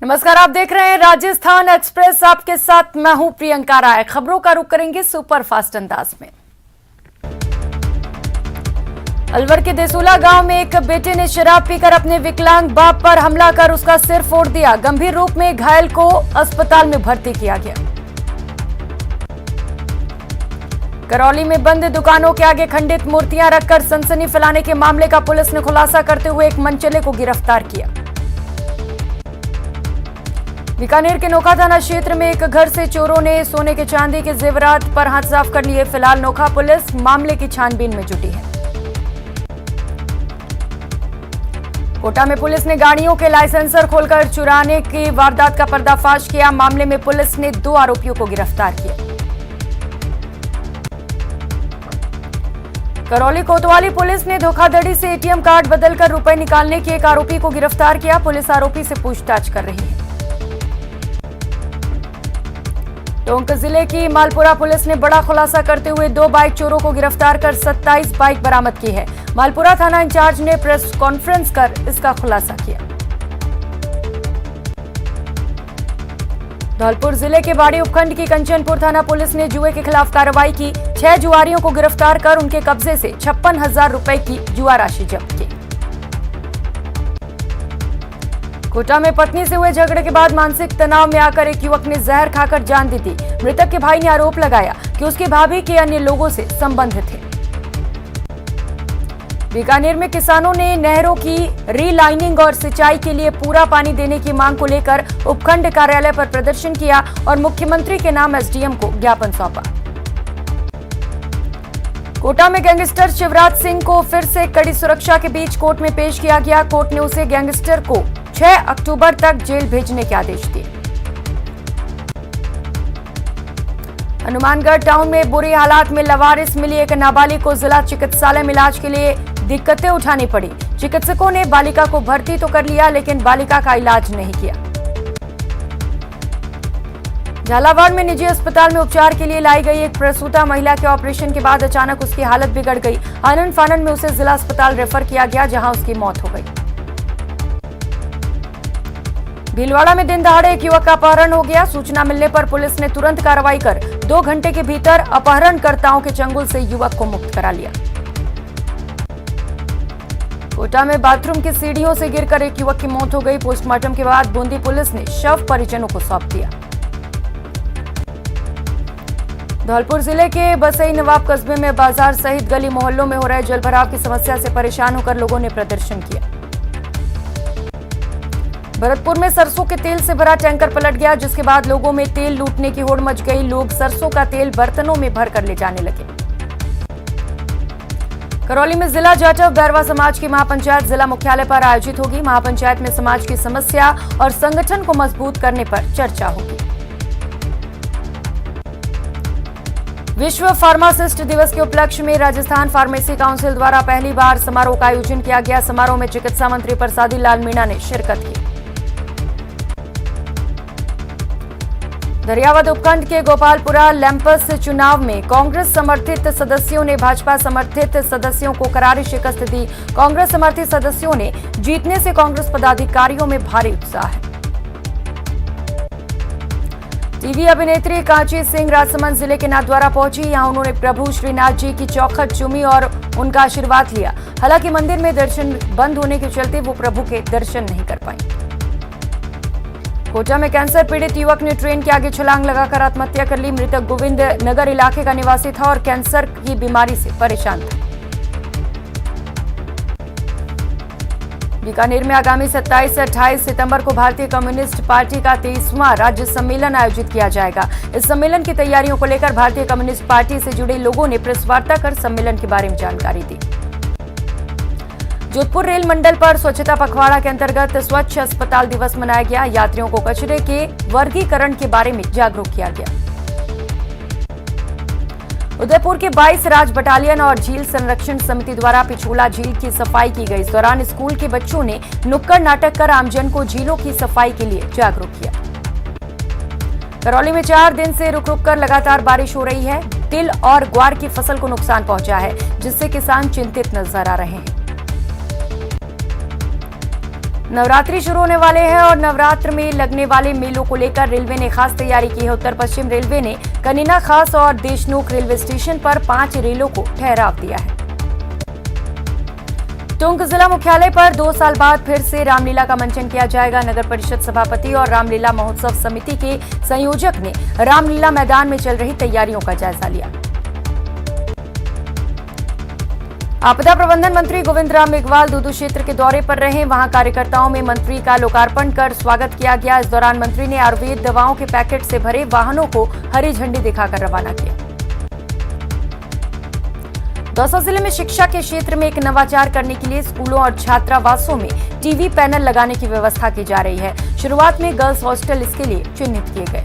नमस्कार, आप देख रहे हैं राजस्थान एक्सप्रेस। आपके साथ मैं हूं प्रियंका राय। खबरों का रुख करेंगे सुपर फास्ट अंदाज में। अलवर के देसूला गांव में एक बेटे ने शराब पीकर अपने विकलांग बाप पर हमला कर उसका सिर फोड़ दिया। गंभीर रूप में घायल को अस्पताल में भर्ती किया गया। करौली में बंद दुकानों के आगे खंडित मूर्तियां रखकर सनसनी फैलाने के मामले का पुलिस ने खुलासा करते हुए एक मनचले को गिरफ्तार किया। बीकानेर के नोखा थाना क्षेत्र में एक घर से चोरों ने सोने के चांदी के जेवरात पर हाथ साफ कर लिए। फिलहाल नोखा पुलिस मामले की छानबीन में जुटी है। कोटा में पुलिस ने गाड़ियों के लाइसेंसर खोलकर चुराने की वारदात का पर्दाफाश किया। मामले में पुलिस ने 2 आरोपियों को गिरफ्तार किया। करौली कोतवाली पुलिस ने धोखाधड़ी से एटीएम कार्ड बदलकर रुपए निकालने के एक आरोपी को गिरफ्तार किया। पुलिस आरोपी से पूछताछ कर रही है। टोंक जिले की मालपुरा पुलिस ने बड़ा खुलासा करते हुए 2 बाइक चोरों को गिरफ्तार कर 27 बाइक बरामद की है। मालपुरा थाना इंचार्ज ने प्रेस कॉन्फ्रेंस कर इसका खुलासा किया। धौलपुर जिले के बाड़ी उपखंड की कंचनपुर थाना पुलिस ने जुए के खिलाफ कार्रवाई की। 6 जुआरियों को गिरफ्तार कर उनके कब्जे से 56,000 रुपए की जुआ राशि जब्त की। कोटा में पत्नी से हुए झगड़े के बाद मानसिक तनाव में आकर एक युवक ने जहर खाकर जान दी थी। मृतक के भाई ने आरोप लगाया कि उसकी भाभी के अन्य लोगों से संबंध थे। बीकानेर में किसानों ने नहरों की रीलाइनिंग और सिंचाई के लिए पूरा पानी देने की मांग को लेकर उपखंड कार्यालय पर प्रदर्शन किया और मुख्यमंत्री के नाम एसडीएम को ज्ञापन सौंपा। कोटा में गैंगस्टर शिवराज सिंह को फिर से कड़ी सुरक्षा के बीच कोर्ट में पेश किया गया। कोर्ट ने उसे गैंगस्टर को 6 अक्टूबर तक जेल भेजने के आदेश दिए। हनुमानगढ़ टाउन में बुरी हालात में लवारिस मिली एक नाबालिग को जिला चिकित्सालय में इलाज के लिए दिक्कतें उठानी पड़ी। चिकित्सकों ने बालिका को भर्ती तो कर लिया, लेकिन बालिका का इलाज नहीं किया। झालावाड़ में निजी अस्पताल में उपचार के लिए लाई गई एक प्रसूता महिला के ऑपरेशन के बाद अचानक उसकी हालत बिगड़ गई। आनन फानन में उसे जिला अस्पताल रेफर किया गया, जहां उसकी मौत हो गई। भीलवाड़ा में दिन दहाड़े एक युवक का अपहरण हो गया। सूचना मिलने पर पुलिस ने तुरंत कार्रवाई कर 2 घंटे के भीतर अपहरणकर्ताओं के चंगुल से युवक को मुक्त करा लिया। कोटा में बाथरूम की सीढ़ियों से गिरकर एक युवक की मौत हो गई। पोस्टमार्टम के बाद बूंदी पुलिस ने शव परिजनों को सौंप दिया। धौलपुर जिले के बसई नवाब कस्बे में बाजार सहित गली मोहल्लों में हो रहे जलभराव की समस्या से परेशान होकर लोगों ने प्रदर्शन किया। भरतपुर में सरसों के तेल से भरा टैंकर पलट गया, जिसके बाद लोगों में तेल लूटने की होड़ मच गई। लोग सरसों का तेल बर्तनों में भरकर ले जाने लगे। करौली में जिला जाटव बैरवा समाज की महापंचायत जिला मुख्यालय पर आयोजित होगी। महापंचायत में समाज की समस्या और संगठन को मजबूत करने पर चर्चा होगी। विश्व फार्मासिस्ट दिवस के उपलक्ष्य में राजस्थान फार्मेसी काउंसिल द्वारा पहली बार समारोह का आयोजन किया गया। समारोह में चिकित्सा मंत्री प्रसादी लाल मीणा ने शिरकत की। दरियावद उपखंड के गोपालपुरा लैंपस चुनाव में कांग्रेस समर्थित सदस्यों ने भाजपा समर्थित सदस्यों को करारी शिकस्त दी। कांग्रेस समर्थित सदस्यों ने जीतने से कांग्रेस पदाधिकारियों में भारी उत्साह है। टीवी अभिनेत्री कांची सिंह राजसमंद जिले के नाथद्वारा पहुंची। यहां उन्होंने प्रभु श्रीनाथ जी की चौखट चूमी और उनका आशीर्वाद लिया। हालांकि मंदिर में दर्शन बंद होने के चलते वो प्रभु के दर्शन नहीं कर पाई। कोटा में कैंसर पीड़ित युवक ने ट्रेन के आगे छलांग लगाकर आत्महत्या कर ली। मृतक गोविंद नगर इलाके का निवासी था और कैंसर की बीमारी से परेशान था। बीकानेर में आगामी 27 से 28 सितंबर को भारतीय कम्युनिस्ट पार्टी का 23वां राज्य सम्मेलन आयोजित किया जाएगा। इस सम्मेलन की तैयारियों को लेकर भारतीय कम्युनिस्ट पार्टी से जुड़े लोगों ने प्रेस वार्ता कर सम्मेलन के बारे में जानकारी दी। जोधपुर रेल मंडल पर स्वच्छता पखवाड़ा के अंतर्गत स्वच्छ अस्पताल दिवस मनाया गया। यात्रियों को कचरे के वर्गीकरण के बारे में जागरूक किया गया। उदयपुर के 22 राज बटालियन और झील संरक्षण समिति द्वारा पिछोला झील की सफाई की गई। इस दौरान स्कूल के बच्चों ने नुक्कड़ नाटक कर आमजन को झीलों की सफाई के लिए जागरूक किया। करौली में 4 दिन से रुक रुक कर लगातार बारिश हो रही है। तिल और ग्वार की फसल को नुकसान पहुंचा है, जिससे किसान चिंतित नजर आ रहे हैं। नवरात्रि शुरू होने वाले हैं और नवरात्र में लगने वाले मेलों को लेकर रेलवे ने खास तैयारी की है। उत्तर पश्चिम रेलवे ने कनीना खास और देशनोक रेलवे स्टेशन पर 5 रेलों को ठहराव दिया है। टोंक जिला मुख्यालय पर 2 साल बाद फिर से रामलीला का मंचन किया जाएगा। नगर परिषद सभापति और रामलीला महोत्सव समिति के संयोजक ने रामलीला मैदान में चल रही तैयारियों का जायजा लिया। आपदा प्रबंधन मंत्री गोविंद राम मेघवाल दूदू क्षेत्र के दौरे पर रहे। वहां कार्यकर्ताओं में मंत्री का लोकार्पण कर स्वागत किया गया। इस दौरान मंत्री ने आयुर्वेद दवाओं के पैकेट से भरे वाहनों को हरी झंडी दिखाकर रवाना किया। दौसा जिले में शिक्षा के क्षेत्र में एक नवाचार करने के लिए स्कूलों और छात्रावासों में टीवी पैनल लगाने की व्यवस्था की जा रही है। शुरुआत में गर्ल्स हॉस्टल इसके लिए चिन्हित किए गए।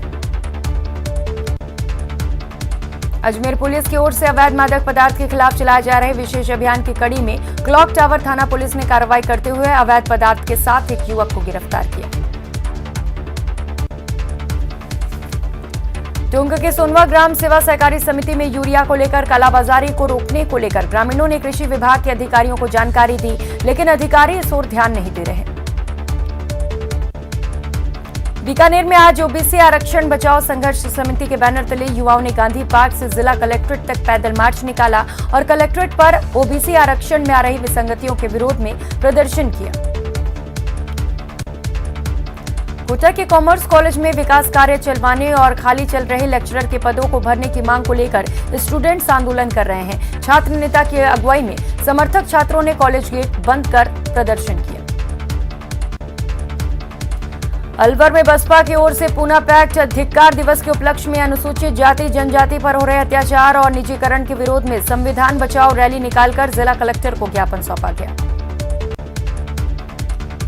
अजमेर पुलिस की ओर से अवैध मादक पदार्थ के खिलाफ चलाए जा रहे विशेष अभियान की कड़ी में क्लॉक टावर थाना पुलिस ने कार्रवाई करते हुए अवैध पदार्थ के साथ एक युवक को गिरफ्तार किया। टोंक के सोनवा ग्राम सेवा सहकारी समिति में यूरिया को लेकर कालाबाजारी को रोकने को लेकर ग्रामीणों ने कृषि विभाग के अधिकारियों को जानकारी दी, लेकिन अधिकारी इस ओर ध्यान नहीं दे रहे। बीकानेर में आज ओबीसी आरक्षण बचाओ संघर्ष समिति के बैनर तले युवाओं ने गांधी पार्क से जिला कलेक्ट्रेट तक पैदल मार्च निकाला और कलेक्ट्रेट पर ओबीसी आरक्षण में आ रही विसंगतियों के विरोध में प्रदर्शन किया। कोटा के कॉमर्स कॉलेज में विकास कार्य चलवाने और खाली चल रहे लेक्चरर के पदों को भरने की मांग को लेकर स्टूडेंट्स आंदोलन कर रहे हैं। छात्र नेता की अगुवाई में समर्थक छात्रों ने कॉलेज गेट बंद कर प्रदर्शन किया। अलवर में बसपा की ओर से पुनः पैक्ट धिक्कार दिवस के उपलक्ष्य में अनुसूचित जाति जनजाति पर हो रहे अत्याचार और निजीकरण के विरोध में संविधान बचाओ रैली निकालकर जिला कलेक्टर को ज्ञापन सौंपा गया।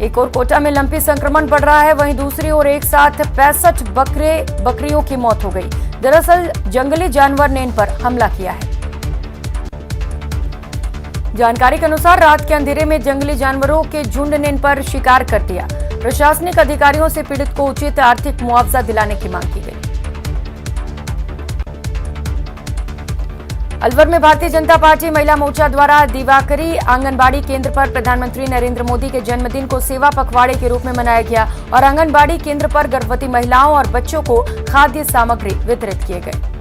एक और कोटा में लंपी संक्रमण बढ़ रहा है, वहीं दूसरी ओर एक साथ 65 बकरियों की मौत हो गई। दरअसल जंगली जानवर ने इन पर हमला किया है। जानकारी के अनुसार रात के अंधेरे में जंगली जानवरों के झुंड ने इन पर शिकार कर दिया। प्रशासनिक अधिकारियों से पीड़ित को उचित आर्थिक मुआवजा दिलाने की मांग की गई। अलवर में भारतीय जनता पार्टी महिला मोर्चा द्वारा दिवाकरी आंगनबाड़ी केंद्र पर प्रधानमंत्री नरेंद्र मोदी के जन्मदिन को सेवा पखवाड़े के रूप में मनाया गया और आंगनबाड़ी केंद्र पर गर्भवती महिलाओं और बच्चों को खाद्य सामग्री वितरित किए गए।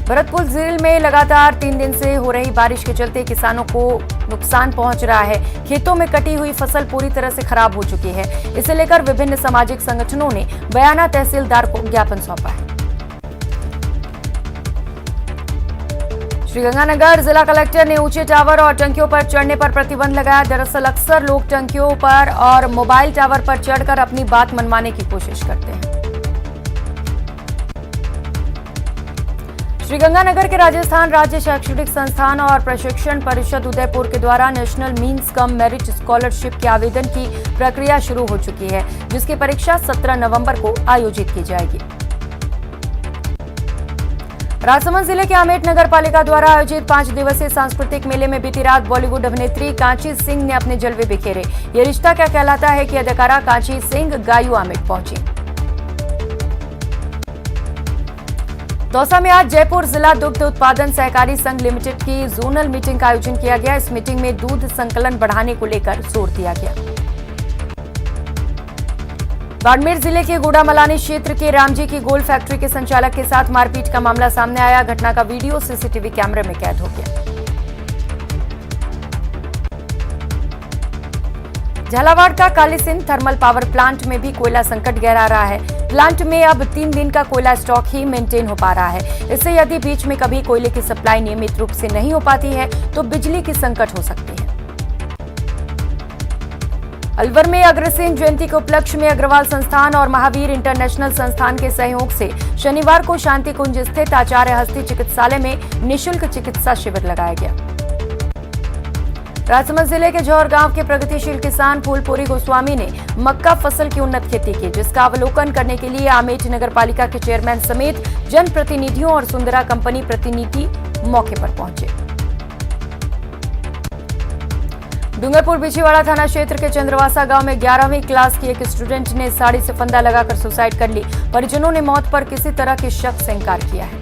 भरतपुर जिले में लगातार 3 दिन से हो रही बारिश के चलते किसानों को नुकसान पहुंच रहा है। खेतों में कटी हुई फसल पूरी तरह से खराब हो चुकी है। इसे लेकर विभिन्न सामाजिक संगठनों ने बयाना तहसीलदार को ज्ञापन सौंपा है। श्रीगंगानगर जिला कलेक्टर ने ऊंचे टावर और टंकियों पर चढ़ने पर प्रतिबंध लगाया। दरअसल अक्सर लोग टंकियों पर और मोबाइल टावर पर चढ़कर अपनी बात मनवाने की कोशिश करते हैं। श्रीगंगानगर के राजस्थान राज्य शैक्षणिक संस्थान और प्रशिक्षण परिषद उदयपुर के द्वारा national means cum merit scholarship के आवेदन की प्रक्रिया शुरू हो चुकी है, जिसकी परीक्षा 17 नवंबर को आयोजित की जाएगी। राजसमंद जिले के आमेट नगर पालिका द्वारा आयोजित 5 दिवसीय सांस्कृतिक मेले में बीती रात बॉलीवुड अभिनेत्री कांची सिंह ने अपने जलवे बिखेरे। ये रिश्ता क्या कहलाता है कि अदाकारा कांची सिंह गायू आमेट पहुंची। दौसा में आज जयपुर जिला दुग्ध उत्पादन सहकारी संघ लिमिटेड की जोनल मीटिंग का आयोजन किया गया। इस मीटिंग में दूध संकलन बढ़ाने को लेकर जोर दिया गया। बाड़मेर जिले के गुड़ामलानी क्षेत्र के रामजी की गोल फैक्ट्री के संचालक के साथ मारपीट का मामला सामने आया। घटना का वीडियो सीसीटीवी कैमरे में कैद हो गया। झालावाड़ का कालीसिंध थर्मल पावर प्लांट में भी कोयला संकट गहरा रहा है। प्लांट में अब 3 दिन का कोयला स्टॉक ही मेंटेन हो पा रहा है। इससे यदि बीच में कभी कोयले की सप्लाई नियमित रूप से नहीं हो पाती है तो बिजली की संकट हो सकती है। अलवर में अग्रसेन जयंती के उपलक्ष्य में अग्रवाल संस्थान और महावीर इंटरनेशनल संस्थान के सहयोग से शनिवार को शांति कुंज स्थित आचार्य हस्ती चिकित्सालय में निःशुल्क चिकित्सा शिविर लगाया गया। राजसमंद जिले के जौहर गांव के प्रगतिशील किसान फूलपुरी गोस्वामी ने मक्का फसल की उन्नत खेती की, जिसका अवलोकन करने के लिए आमेट नगर पालिका के चेयरमैन समेत जनप्रतिनिधियों और सुंदरा कंपनी प्रतिनिधि मौके पर पहुंचे। डूंगरपुर बिछीवाड़ा थाना क्षेत्र के चंद्रवासा गांव में 11वीं क्लास की एक स्टूडेंट ने साड़ी से फंदा लगाकर सुसाइड कर ली। परिजनों ने मौत पर किसी तरह के शक से इंकार किया है।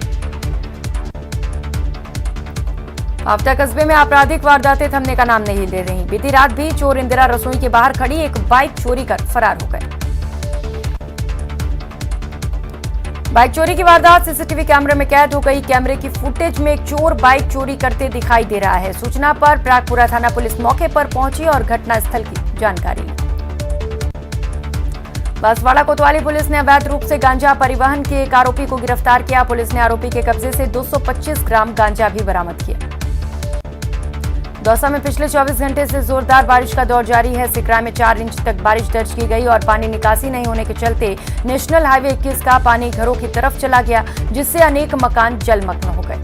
आफ्ता कस्बे में आपराधिक वारदातें थमने का नाम नहीं ले रही। बीती रात भी चोर इंदिरा रसोई के बाहर खड़ी एक बाइक चोरी कर फरार हो गए। बाइक चोरी की वारदात सीसीटीवी कैमरे में कैद हो गई। कैमरे की फुटेज में एक चोर बाइक चोरी करते दिखाई दे रहा है। सूचना पर प्रागपुरा थाना पुलिस मौके पर पहुंची और घटनास्थल की जानकारी ली। बांसवाड़ा कोतवाली पुलिस ने अवैध रूप से गांजा परिवहन के एक आरोपी को गिरफ्तार किया। पुलिस ने आरोपी के कब्जे से 225 ग्राम गांजा भी बरामद किया। दौसा में पिछले 24 घंटे से जोरदार बारिश का दौर जारी है। सिकरा में 4 इंच तक बारिश दर्ज की गई और पानी निकासी नहीं होने के चलते नेशनल हाईवे 21 का पानी घरों की तरफ चला गया, जिससे अनेक मकान जलमग्न हो गए।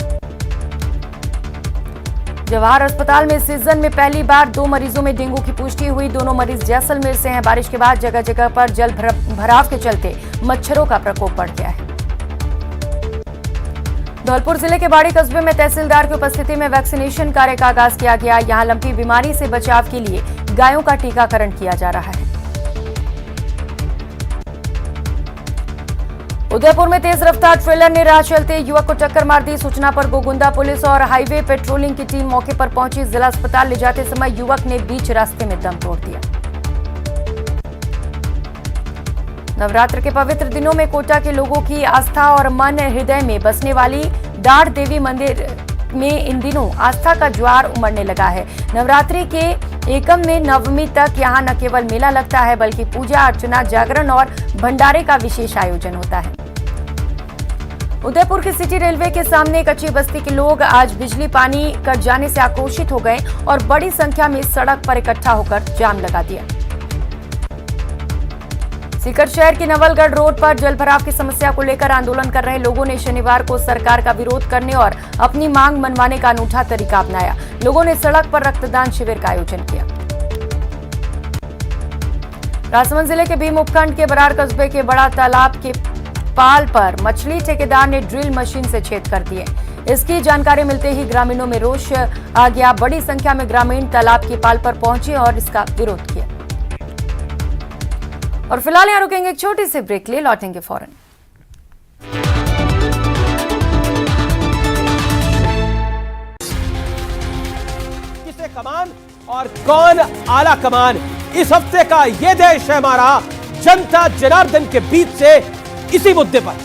जवाहर अस्पताल में सीजन में पहली बार 2 मरीजों में डेंगू की पुष्टि हुई। दोनों मरीज जैसलमेर से हैं। बारिश के बाद जगह जगह पर जल भराव के चलते मच्छरों का प्रकोप बढ़ गया है। धौलपुर जिले के बाड़ी कस्बे में तहसीलदार की उपस्थिति में वैक्सीनेशन कार्य का आगाज किया गया। यहां लंपी बीमारी से बचाव के लिए गायों का टीकाकरण किया जा रहा है। उदयपुर में तेज रफ्तार ट्रेलर ने राह चलते युवक को टक्कर मार दी। सूचना पर गोगुंदा पुलिस और हाईवे पेट्रोलिंग की टीम मौके पर पहुंची। जिला अस्पताल ले जाते समय युवक ने बीच रास्ते में दम तोड़ दिया। नवरात्र के पवित्र दिनों में कोटा के लोगों की आस्था और मन हृदय में बसने वाली दाढ़ देवी मंदिर में इन दिनों आस्था का ज्वार उमड़ने लगा है। नवरात्रि के एकम में नवमी तक यहां न केवल मेला लगता है, बल्कि पूजा अर्चना, जागरण और भंडारे का विशेष आयोजन होता है। उदयपुर की सिटी रेलवे के सामने कच्ची बस्ती के लोग आज बिजली पानी कट जाने से आक्रोशित हो गए और बड़ी संख्या में सड़क पर इकट्ठा होकर जाम लगा दिया। सीकर शहर की नवलगढ़ रोड पर जलभराव की समस्या को लेकर आंदोलन कर रहे लोगों ने शनिवार को सरकार का विरोध करने और अपनी मांग मनवाने का अनूठा तरीका अपनाया। लोगों ने सड़क पर रक्तदान शिविर का आयोजन किया। राजसमंद जिले के भीम उपखंड के बरार कस्बे के बड़ा तालाब के पाल पर मछली ठेकेदार ने ड्रिल मशीन से छेद कर दिए। इसकी जानकारी मिलते ही ग्रामीणों में रोष आ गया। बड़ी संख्या में ग्रामीण तालाब के पाल पर पहुंचे और इसका विरोध किया। और फिलहाल यहां रुकेंगे, एक छोटी सी ब्रेक लिए लौटेंगे फौरन। किसे कमान और कौन आला कमान, इस हफ्ते का ये देश है हमारा, जनता जनार्दन के बीच से इसी मुद्दे पर।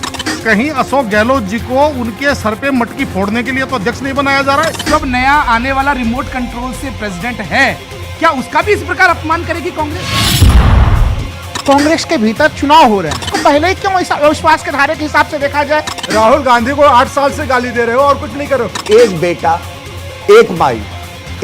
कहीं अशोक गहलोत जी को उनके सर पे मटकी फोड़ने के लिए तो अध्यक्ष नहीं बनाया जा रहा है। जब नया आने वाला रिमोट कंट्रोल से प्रेसिडेंट है, क्या उसका भी इस प्रकार अपमान करेगी कांग्रेस? कांग्रेस के भीतर चुनाव हो रहे हैं तो पहले ही क्यों ऐसा अविश्वास के धारे के हिसाब से देखा जाए? राहुल गांधी को 8 साल से गाली दे रहे हो और कुछ नहीं करो। एक बेटा, एक माई,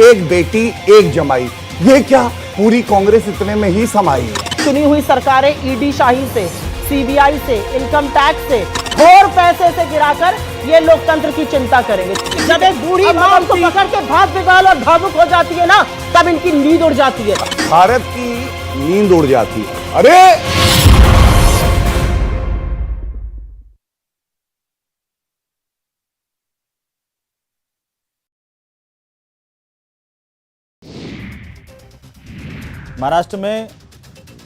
एक बेटी, एक जमाई, ये क्या पूरी कांग्रेस इतने में ही समाई है? चुनी हुई सरकारें ईडी शाही से, सीबीआई से, इनकम टैक्स से और पैसे से गिराकर ये लोकतंत्र की चिंता करेंगे। जब एक बूढ़ी मां को पकड़ के भाग बिगाल और भावुक हो जाती है ना, तब इनकी नींद उड़ जाती है। भारत की नींद उड़ जाती है। अरे महाराष्ट्र में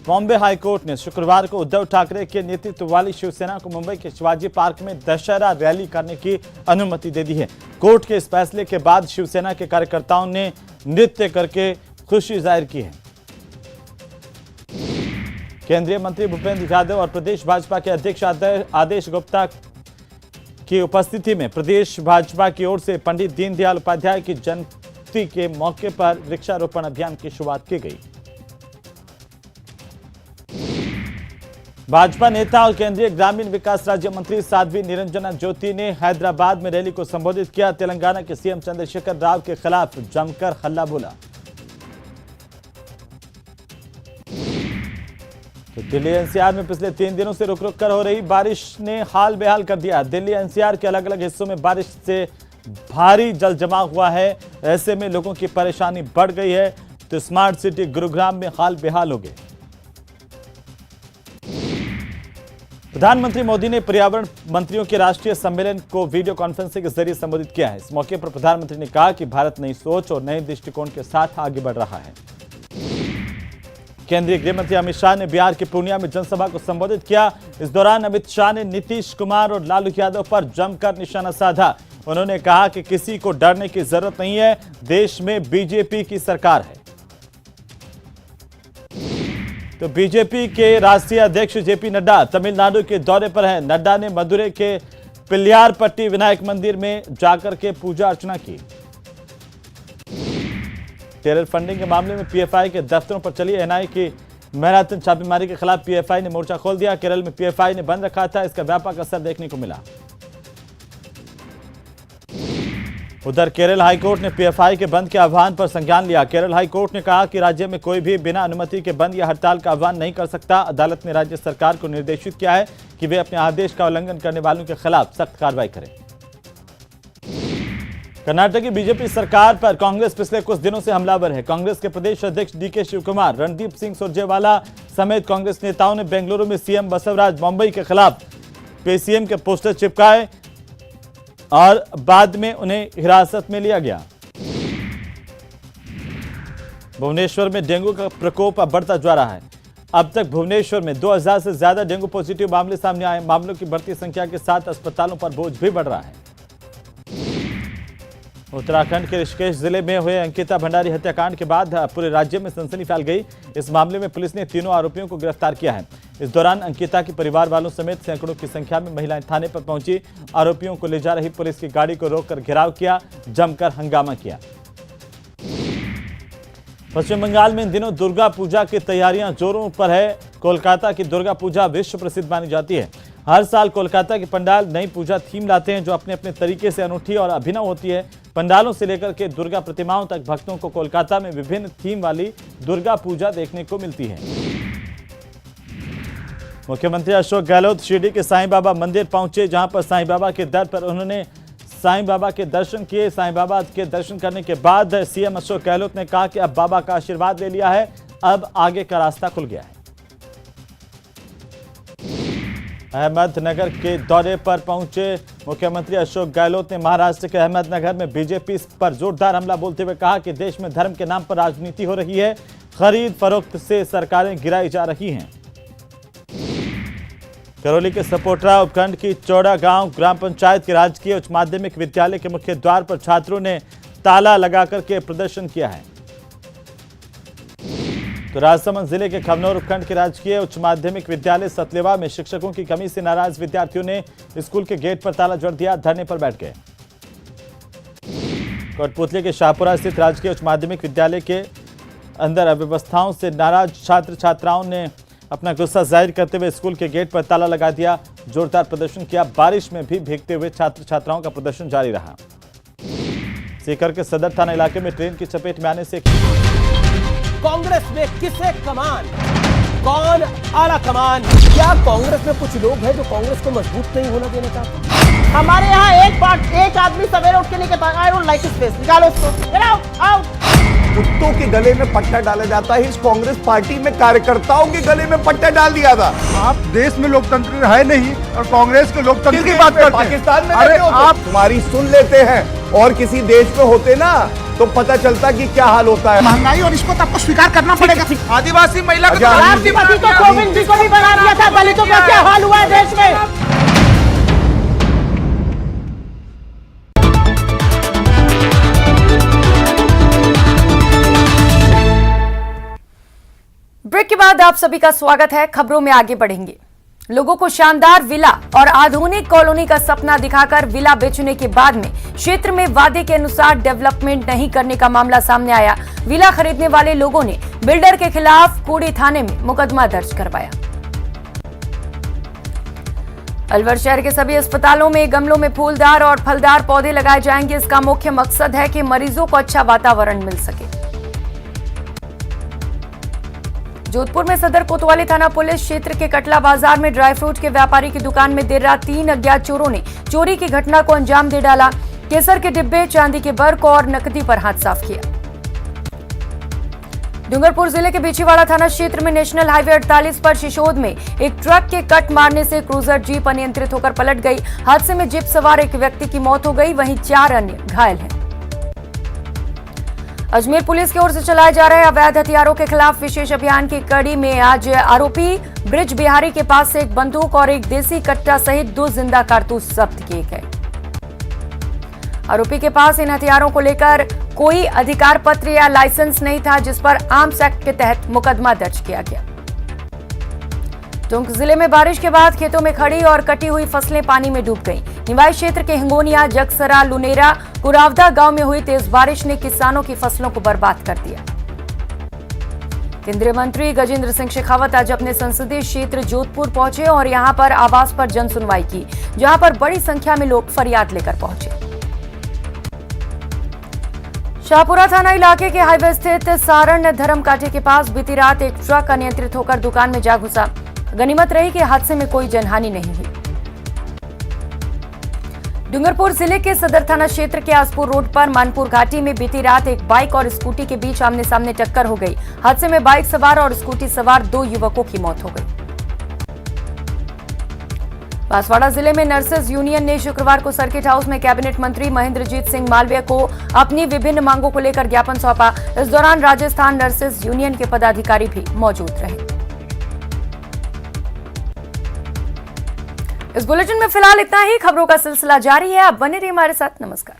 बॉम्बे हाईकोर्ट ने शुक्रवार को उद्धव ठाकरे के नेतृत्व वाली शिवसेना को मुंबई के शिवाजी पार्क में दशहरा रैली करने की अनुमति दे दी है। कोर्ट के इस फैसले के बाद शिवसेना के कार्यकर्ताओं ने नृत्य करके खुशी जाहिर की है। केंद्रीय मंत्री भूपेंद्र यादव और प्रदेश भाजपा के अध्यक्ष आदेश गुप्ता की उपस्थिति में प्रदेश भाजपा की ओर से पंडित दीनदयाल उपाध्याय की जयंती के मौके पर वृक्षारोपण अभियान की शुरुआत की गई। भाजपा नेता और केंद्रीय ग्रामीण विकास राज्य मंत्री साध्वी निरंजना ज्योति ने हैदराबाद में रैली को संबोधित किया। तेलंगाना के सीएम चंद्रशेखर राव के खिलाफ जमकर हल्ला बोला। तो दिल्ली एनसीआर में पिछले 3 दिनों से रुक रुक कर हो रही बारिश ने हाल बेहाल कर दिया। दिल्ली एनसीआर के अलग अलग हिस्सों में बारिश से भारी जल जमाव हुआ है। ऐसे में लोगों की परेशानी बढ़ गई है। तो स्मार्ट सिटी गुरुग्राम में हाल बेहाल हो गए। प्रधानमंत्री मोदी ने पर्यावरण मंत्रियों के राष्ट्रीय सम्मेलन को वीडियो कॉन्फ्रेंसिंग के जरिए संबोधित किया है। इस मौके पर प्रधानमंत्री ने कहा कि भारत नई सोच और नए दृष्टिकोण के साथ आगे बढ़ रहा है। केंद्रीय गृह मंत्री अमित शाह ने बिहार के पूर्णिया में जनसभा को संबोधित किया। इस दौरान अमित शाह ने नीतीश कुमार और लालू यादव पर जमकर निशाना साधा। उन्होंने कहा कि किसी को डरने की जरूरत नहीं है, देश में बीजेपी की सरकार है। तो बीजेपी के राष्ट्रीय अध्यक्ष जेपी नड्डा तमिलनाडु के दौरे पर हैं। नड्डा ने मदुरै के पिल्लारपट्टी विनायक मंदिर में जाकर के पूजा अर्चना की। टेरर फंडिंग के मामले में पीएफआई के दफ्तरों पर चली एनआईए की मैराथन छापेमारी के खिलाफ पीएफआई ने मोर्चा खोल दिया। केरल में पीएफआई ने बंद रखा था, इसका व्यापक असर देखने को मिला। उधर केरल हाईकोर्ट ने पीएफआई के बंद के आह्वान पर संज्ञान लिया। केरल हाईकोर्ट ने कहा कि राज्य में कोई भी बिना अनुमति के बंद या हड़ताल का आह्वान नहीं कर सकता। अदालत ने राज्य सरकार को निर्देशित किया है कि वे अपने आदेश का उल्लंघन करने वालों के खिलाफ सख्त कार्रवाई करें। कर्नाटक की बीजेपी सरकार पर कांग्रेस पिछले कुछ दिनों से हमलावर है। कांग्रेस के प्रदेश अध्यक्ष डीके शिवकुमार, रणदीप सिंह सुरजेवाला समेत कांग्रेस नेताओं ने बेंगलुरु में सीएम बसवराज मुंबई के खिलाफ पीसीएम के पोस्टर चिपकाए और बाद में उन्हें हिरासत में लिया गया। भुवनेश्वर में डेंगू का प्रकोप अब बढ़ता जा रहा है। अब तक भुवनेश्वर में 2000 से ज्यादा डेंगू पॉजिटिव मामले सामने आए। मामलों की बढ़ती संख्या के साथ अस्पतालों पर बोझ भी बढ़ रहा है। उत्तराखंड के ऋषिकेश जिले में हुए अंकिता भंडारी हत्याकांड के बाद पूरे राज्य में सनसनी फैल गई। इस मामले में पुलिस ने तीनों आरोपियों को गिरफ्तार किया है। इस दौरान अंकिता के परिवार वालों समेत सैकड़ों की संख्या में महिलाएं थाने पर पहुंची। आरोपियों को ले जा रही पुलिस की गाड़ी को रोककर घेराव किया, जमकर हंगामा किया। पश्चिम बंगाल में इन दिनों दुर्गा पूजा की तैयारियां जोरों पर है। कोलकाता की दुर्गा पूजा विश्व प्रसिद्ध मानी जाती है। हर साल कोलकाता के पंडाल नई पूजा थीम लाते हैं जो अपने अपने तरीके से अनूठी और अभिनव होती है। पंडालों से लेकर के दुर्गा प्रतिमाओं तक भक्तों को कोलकाता में विभिन्न थीम वाली दुर्गा पूजा देखने को मिलती है। मुख्यमंत्री अशोक गहलोत शिरडी के साईं बाबा मंदिर पहुंचे, जहां पर साईं बाबा के दर पर उन्होंने साईं बाबा के दर्शन किए। साईं बाबा के दर्शन करने के बाद सीएम अशोक गहलोत ने कहा कि अब बाबा का आशीर्वाद ले लिया है, अब आगे का रास्ता खुल गया है। अहमदनगर के दौरे पर पहुंचे मुख्यमंत्री अशोक गहलोत ने महाराष्ट्र के अहमदनगर में बीजेपी पर जोरदार हमला बोलते हुए कहा कि देश में धर्म के नाम पर राजनीति हो रही है, खरीद फरोख्त से सरकारें गिराई जा रही हैं। करौली के सपोटरा उपखंड की चौड़ा गांव ग्राम पंचायत के राजकीय उच्च माध्यमिक विद्यालय के मुख्य द्वार पर छात्रों ने ताला लगाकर के प्रदर्शन किया है। तो राजसमंद जिले के खमनौर उपखंड के राजकीय उच्च माध्यमिक विद्यालय सतलेवा में शिक्षकों की कमी से नाराज विद्यार्थियों ने स्कूल के गेट पर ताला जड़ दिया, धरने पर बैठ गए। कोटपुतली के शाहपुरा स्थित राजकीय उच्च माध्यमिक विद्यालय के अंदर अव्यवस्थाओं से नाराज छात्र छात्राओं ने अपना गुस्सा जाहिर करते हुए स्कूल के गेट पर ताला लगा दिया, जोरदार प्रदर्शन किया। बारिश में भी भीगते हुए छात्र छात्राओं का प्रदर्शन जारी रहा। सीकर के सदर थाना इलाके में ट्रेन की चपेट में आने से कांग्रेस में किसे कमान, कौन आला कमान? क्या कांग्रेस में कुछ लोग हैं जो कांग्रेस को मजबूत नहीं होना देना चाहते? हमारे यहाँ एक आदमी सवेरे उठ के नहीं कहता I don't like his face, निकालो उसको, गेट आउट आउट। कुत्तों के गले में पट्टा डाला जाता है, इस कांग्रेस पार्टी में कार्यकर्ताओं के गले में पट्टा डाल दिया था। आप देश में लोकतंत्र है नहीं और कांग्रेस के लोकतंत्र की बात करते हैं। पाकिस्तान में अरे आप तुम्हारी सुन लेते हैं और किसी देश में होते ना तो पता चलता कि क्या हाल होता है। महंगाई और इसको तो आपको स्वीकार करना पड़ेगा। आदिवासी महिला को राष्ट्रपति को कोविंद जी को भी बना दिया था, दलितों का क्या हाल हुआ है देश में? ब्रेक के बाद आप सभी का स्वागत है। खबरों में आगे बढ़ेंगे। लोगों को शानदार विला और आधुनिक कॉलोनी का सपना दिखाकर विला बेचने के बाद में क्षेत्र में वादे के अनुसार डेवलपमेंट नहीं करने का मामला सामने आया। विला खरीदने वाले लोगों ने बिल्डर के खिलाफ कूड़ी थाने में मुकदमा दर्ज करवाया। अलवर शहर के सभी अस्पतालों में गमलों में फूलदार और फलदार पौधे लगाए जाएंगे। इसका मुख्य मकसद है कि मरीजों को अच्छा वातावरण मिल सके। जोधपुर में सदर कोतवाली थाना पुलिस क्षेत्र के कटला बाजार में ड्राई फ्रूट के व्यापारी की दुकान में देर रात 3 अज्ञात चोरों ने चोरी की घटना को अंजाम दे डाला। केसर के डिब्बे, चांदी के बर्क और नकदी पर हाथ साफ किया। डूंगरपुर जिले के बिछीवाड़ा थाना क्षेत्र में नेशनल हाईवे 48 पर शिशोद में एक ट्रक के कट मारने से क्रूजर जीप अनियंत्रित होकर पलट गई। हादसे में जीप सवार एक व्यक्ति की मौत हो गई, वहीं 4 अन्य घायल हैं। अजमेर पुलिस की ओर से चलाए जा रहे अवैध हथियारों के खिलाफ विशेष अभियान की कड़ी में आज आरोपी ब्रिज बिहारी के पास से एक बंदूक और एक देसी कट्टा सहित 2 जिंदा कारतूस जब्त किए गए। आरोपी के पास इन हथियारों को लेकर कोई अधिकार पत्र या लाइसेंस नहीं था, जिस पर आर्म्स एक्ट के तहत मुकदमा दर्ज किया गया। टोंक जिले में बारिश के बाद खेतों में खड़ी और कटी हुई फसलें पानी में डूब गईं। निवाई क्षेत्र के हिंगोनिया, जगसरा, लुनेरा, कुरावदा गांव में हुई तेज बारिश ने किसानों की फसलों को बर्बाद कर दिया। केंद्रीय मंत्री गजेंद्र सिंह शेखावत आज अपने संसदीय क्षेत्र जोधपुर पहुंचे और यहां पर आवास पर जन सुनवाई की, जहां पर बड़ी संख्या में लोग फरियाद लेकर पहुंचे। शाहपुरा थाना इलाके के हाईवे स्थित सारण धर्मकाठी के पास बीती रात एक ट्रक अनियंत्रित होकर दुकान में जा घुसा। गनीमत रही कि हादसे में कोई जनहानि नहीं हुई। डूंगरपुर जिले के सदर थाना क्षेत्र के आसपुर रोड पर मानपुर घाटी में बीती रात एक बाइक और स्कूटी के बीच आमने सामने टक्कर हो गई। हादसे में बाइक सवार और स्कूटी सवार 2 युवकों की मौत हो गई। बांसवाड़ा जिले में नर्सेज यूनियन ने शुक्रवार को सर्किट हाउस में कैबिनेट मंत्री महेंद्रजीत सिंह मालवीय को अपनी विभिन्न मांगों को लेकर ज्ञापन सौंपा। इस दौरान राजस्थान नर्सेज यूनियन के पदाधिकारी भी मौजूद रहे। इस बुलेटिन में फिलहाल इतना ही। खबरों का सिलसिला जारी है, आप बने रहिए हमारे साथ। नमस्कार।